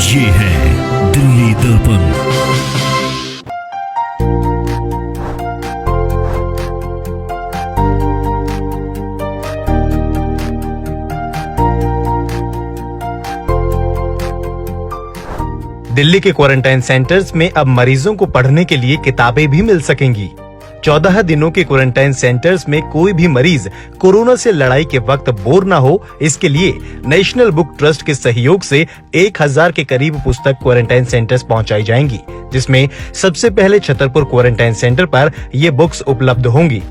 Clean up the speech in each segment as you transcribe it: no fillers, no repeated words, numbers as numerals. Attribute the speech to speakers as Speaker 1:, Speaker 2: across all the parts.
Speaker 1: ये है दिल्ली दर्पण।
Speaker 2: दिल्ली के क्वारंटाइन सेंटर्स में अब मरीजों को पढ़ने के लिए किताबें भी मिल सकेंगी। 14 दिनों के क्वारंटाइन सेंटर्स में कोई भी मरीज कोरोना से लड़ाई के वक्त बोर ना हो, इसके लिए नेशनल बुक ट्रस्ट के सहयोग से 1000 के करीब पुस्तक क्वारंटाइन सेंटर्स पहुंचाई जाएंगी, जिसमें सबसे पहले छतरपुर क्वारंटाइन सेंटर पर ये बुक्स उपलब्ध होंगी।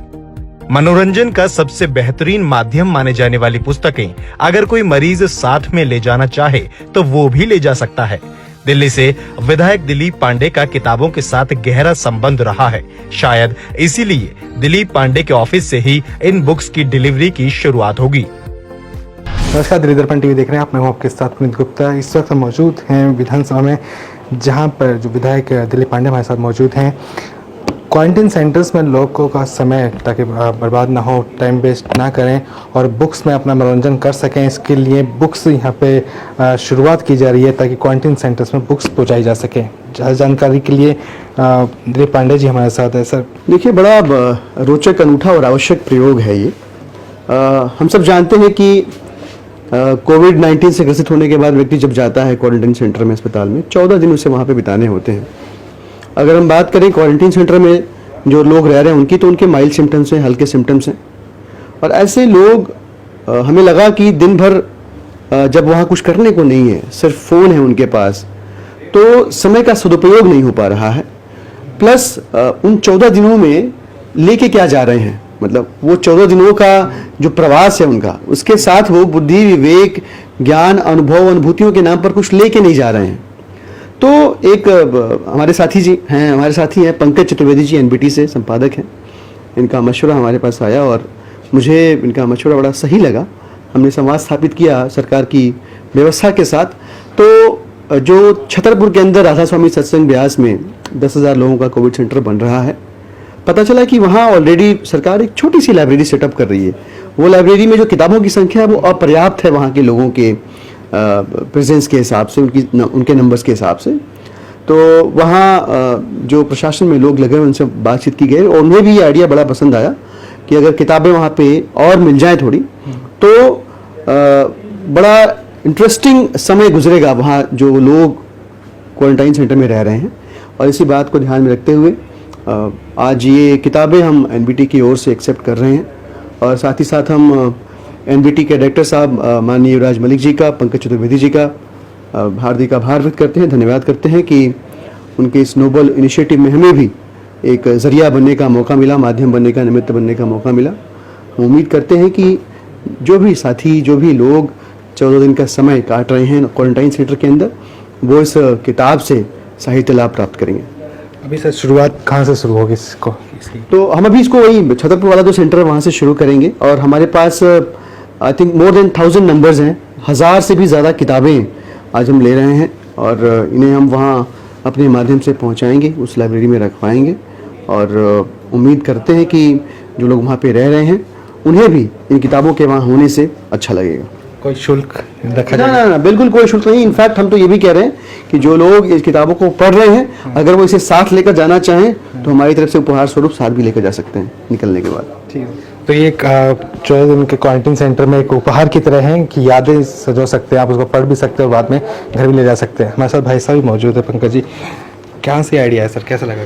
Speaker 2: मनोरंजन का सबसे बेहतरीन माध्यम माने जाने वाली पुस्तकें अगर कोई मरीज साथ में ले जाना चाहे तो वो भी ले जा सकता है। दिल्ली से विधायक दिलीप पांडे का किताबों के साथ गहरा संबंध रहा है। शायद इसीलिए दिलीप पांडे के ऑफिस से ही इन बुक्स की डिलीवरी की शुरुआत होगी।
Speaker 3: नमस्कार, दिल्ली दर्पण टीवी देख रहे हैं आप। मैं हूं आपके साथ पुनीत गुप्ता। इस वक्त हम मौजूद हैं विधानसभा में, जहां पर जो विधायक दिलीप पांडे हमारे साथ मौजूद हैं। क्वारंटाइन सेंटर्स में लोगों का समय ताकि बर्बाद ना हो, टाइम वेस्ट ना करें और बुक्स में अपना मनोरंजन कर सकें, इसके लिए बुक्स यहाँ पे शुरुआत की जा रही है ताकि क्वारंटाइन सेंटर्स में बुक्स पहुँचाई जा सके। जानकारी के लिए दिलीप पांडे जी हमारे साथ है। सर
Speaker 4: देखिए, बड़ा रोचक, अनूठा और आवश्यक प्रयोग है ये। हम सब जानते हैं कि कोविड-19 से ग्रसित होने के बाद व्यक्ति जब जाता है क्वारंटाइन सेंटर में, अस्पताल में, 14 दिन उसे वहाँ पे बिताने होते हैं। अगर हम बात करें क्वारंटाइन सेंटर में जो लोग रह रहे हैं उनकी, तो उनके माइल्ड सिम्टम्स हैं, हल्के सिम्टम्स हैं। और ऐसे लोग, हमें लगा कि दिन भर जब वहाँ कुछ करने को नहीं है, सिर्फ फ़ोन है उनके पास, तो समय का सदुपयोग नहीं हो पा रहा है। प्लस उन 14 दिनों में लेके क्या जा रहे हैं, मतलब वो 14 दिनों का जो प्रवास है उनका, उसके साथ वो बुद्धि, विवेक, ज्ञान, अनुभव, अनुभूतियों के नाम पर कुछ लेके नहीं जा रहे हैं। तो एक हमारे साथी हैं पंकज चतुर्वेदी जी, एनबीटी से संपादक हैं। इनका मशवरा हमारे पास आया और मुझे इनका मशवरा बड़ा सही लगा। हमने संवाद स्थापित किया सरकार की व्यवस्था के साथ। तो जो छतरपुर के अंदर राधा स्वामी सत्संग ब्यास में 10,000 लोगों का कोविड सेंटर बन रहा है, पता चला कि वहाँ ऑलरेडी सरकार एक छोटी सी लाइब्रेरी सेटअप कर रही है। वो लाइब्रेरी में जो किताबों की संख्या है वो अपर्याप्त है वहाँ के लोगों के प्रेजेंस के हिसाब से, उनके नंबर्स के हिसाब से। तो वहाँ जो प्रशासन में लोग लगे उनसे बातचीत की गई और उन्हें भी ये आइडिया बड़ा पसंद आया कि अगर किताबें वहाँ पे और मिल जाए थोड़ी, तो बड़ा इंटरेस्टिंग समय गुजरेगा वहाँ जो लोग क्वारंटाइन सेंटर में रह रहे हैं। और इसी बात को ध्यान में रखते हुए आज ये किताबें हम एनबीटी की ओर से एक्सेप्ट कर रहे हैं। और साथ ही साथ हम एनबीटी के डायरेक्टर साहब माननीय युवराज मलिक जी का, पंकज चतुर्वेदी जी का हार्दिक आभार व्यक्त करते हैं, धन्यवाद करते हैं कि उनके इस नोबल इनिशिएटिव में हमें भी एक जरिया बनने का मौका मिला, माध्यम बनने का, निमित्त बनने का मौका मिला। हम उम्मीद करते हैं कि जो भी साथी, जो भी लोग 14 दिन का समय काट रहे हैं क्वारंटाइन सेंटर के अंदर, वो इस किताब से साहित्य लाभ प्राप्त करेंगे।
Speaker 3: अभी सर शुरुआत कहाँ से शुरू होगी इसको?
Speaker 4: तो हम अभी इसको वही छतरपुर वाला जो सेंटर है वहाँ से शुरू करेंगे। और हमारे पास I think more than 1000 numbers हैं, 1000 से भी ज़्यादा किताबें आज हम ले रहे हैं और इन्हें हम वहाँ अपने माध्यम से पहुँचाएंगे, उस लाइब्रेरी में रखवाएंगे। और उम्मीद करते हैं कि जो लोग वहाँ पे रह रहे हैं उन्हें भी इन किताबों के वहाँ होने से अच्छा लगेगा।
Speaker 3: कोई शुल्क रखा
Speaker 4: जाएगा? ना, बिल्कुल कोई शुल्क नहीं। इनफैक्ट हम तो ये भी कह रहे हैं कि जो लोग इस किताबों को पढ़ रहे हैं, अगर वो इसे साथ लेकर जाना चाहें तो हमारी तरफ से उपहार स्वरूप साथ भी लेकर जा सकते हैं निकलने के बाद।
Speaker 3: ठीक है। तो ये 14 दिन के क्वारंटाइन सेंटर में एक उपहार की तरह है कि यादें सजो सकते हैं, आप उसको पढ़ भी सकते हैं और बाद में घर भी ले जा सकते हैं। हमारे साथ भाई साहब भी मौजूद है। पंकज जी, कहाँ से आइडिया है सर, कैसा लगा?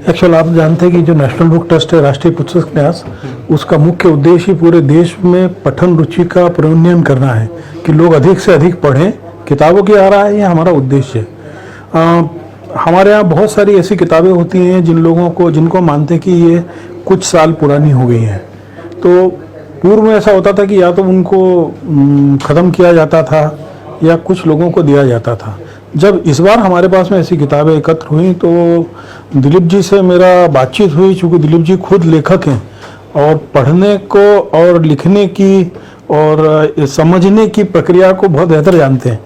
Speaker 5: एक्चुअल आप जानते हैं कि जो नेशनल बुक ट्रस्ट है, राष्ट्रीय पुस्तक न्यास, उसका मुख्य उद्देश्य ही पूरे देश में पठन रुचि का प्रोन्नयन करना है कि लोग अधिक से अधिक पढ़ें। किताबों की आ रहा है, ये हमारा उद्देश्य है। हमारे यहाँ बहुत सारी ऐसी किताबें होती हैं जिनको मानते हैं कि ये कुछ साल पुरानी हो गई हैं। तो पूर्व में ऐसा होता था कि या तो उनको ख़त्म किया जाता था या कुछ लोगों को दिया जाता था। जब इस बार हमारे पास में ऐसी किताबें एकत्र हुई तो दिलीप जी से मेरा बातचीत हुई, चूँकि दिलीप जी खुद लेखक हैं और पढ़ने को और लिखने की और समझने की प्रक्रिया को बहुत बेहतर जानते हैं।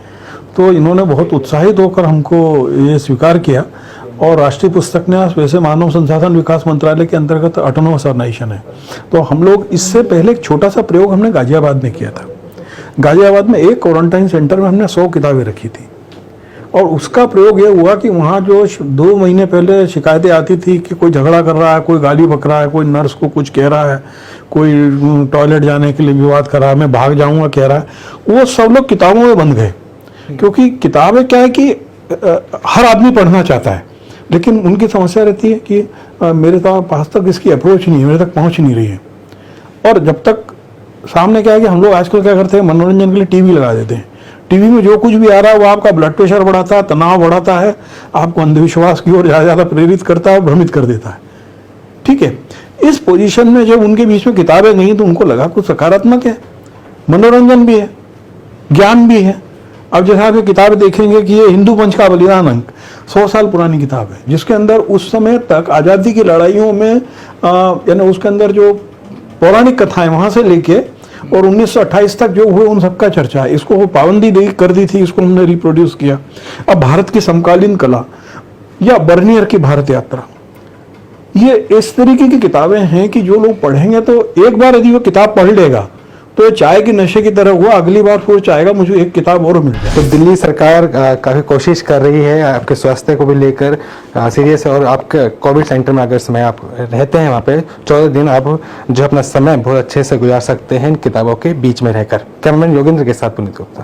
Speaker 5: तो इन्होंने बहुत उत्साहित होकर हमको ये स्वीकार किया। और राष्ट्रीय पुस्तक न्यास वैसे मानव संसाधन विकास मंत्रालय के अंतर्गत ऑटोनोमस ऑर्गेनाइजेशन है। तो हम लोग इससे पहले एक छोटा सा प्रयोग हमने गाजियाबाद में किया था। गाजियाबाद में एक क्वारंटाइन सेंटर में हमने 100 किताबें रखी थी और उसका प्रयोग ये हुआ कि वहाँ जो 2 महीने पहले शिकायतें आती थी कि कोई झगड़ा कर रहा है, कोई गाली बक रहा है, कोई नर्स को कुछ कह रहा है, कोई टॉयलेट जाने के लिए विवाद कर रहा है, मैं भाग जाऊंगा कह रहा है, वो सब लोग किताबों में बंध गए। क्योंकि किताबें क्या है कि हर आदमी पढ़ना चाहता है, लेकिन उनकी समस्या रहती है कि मेरे पास तक इसकी अप्रोच नहीं है, मेरे तक पहुँच नहीं रही है। और जब तक सामने क्या है कि हम लोग आजकल क्या करते हैं, मनोरंजन के लिए टीवी लगा देते हैं। टीवी में जो कुछ भी आ रहा है वो आपका ब्लड प्रेशर बढ़ाता है, तनाव बढ़ाता है, आपको अंधविश्वास की ओर ज़्यादा प्रेरित करता है, भ्रमित कर देता है। ठीक है, इस पोजीशन में जब उनके बीच में किताबें गई तो उनको लगा कुछ सकारात्मक है, मनोरंजन भी है, ज्ञान भी है। अब जैसे आप ये किताबें देखेंगे कि ये हिंदू पंच का बलिदान अंक 100 साल पुरानी किताब है, जिसके अंदर उस समय तक आज़ादी की लड़ाइयों में यानी उसके अंदर जो पौराणिक कथाएं वहां से लेके और 1928 तक जो हुए उन सबका चर्चा है। इसको वो पाबंदी कर दी थी, इसको हमने रिप्रोड्यूस किया। अब भारत की समकालीन कला या बर्नियर की भारत यात्रा, ये इस तरीके की किताबें हैं कि जो लोग पढ़ेंगे तो एक बार यदि वो किताब पढ़ लेगा तो ये चाय के नशे की तरह हुआ, अगली बार फिर चाहेगा मुझे एक किताब और मिल जाए।
Speaker 3: तो दिल्ली सरकार काफ़ी कोशिश कर रही है आपके स्वास्थ्य को भी लेकर सीरियस है, और आपके कोविड सेंटर में अगर समय आप रहते हैं वहाँ पे 14 दिन आप जो अपना समय बहुत अच्छे से गुजार सकते हैं इन किताबों के बीच में रहकर। कैमरामैन योगेंद्र के साथ पुनीत गुप्ता।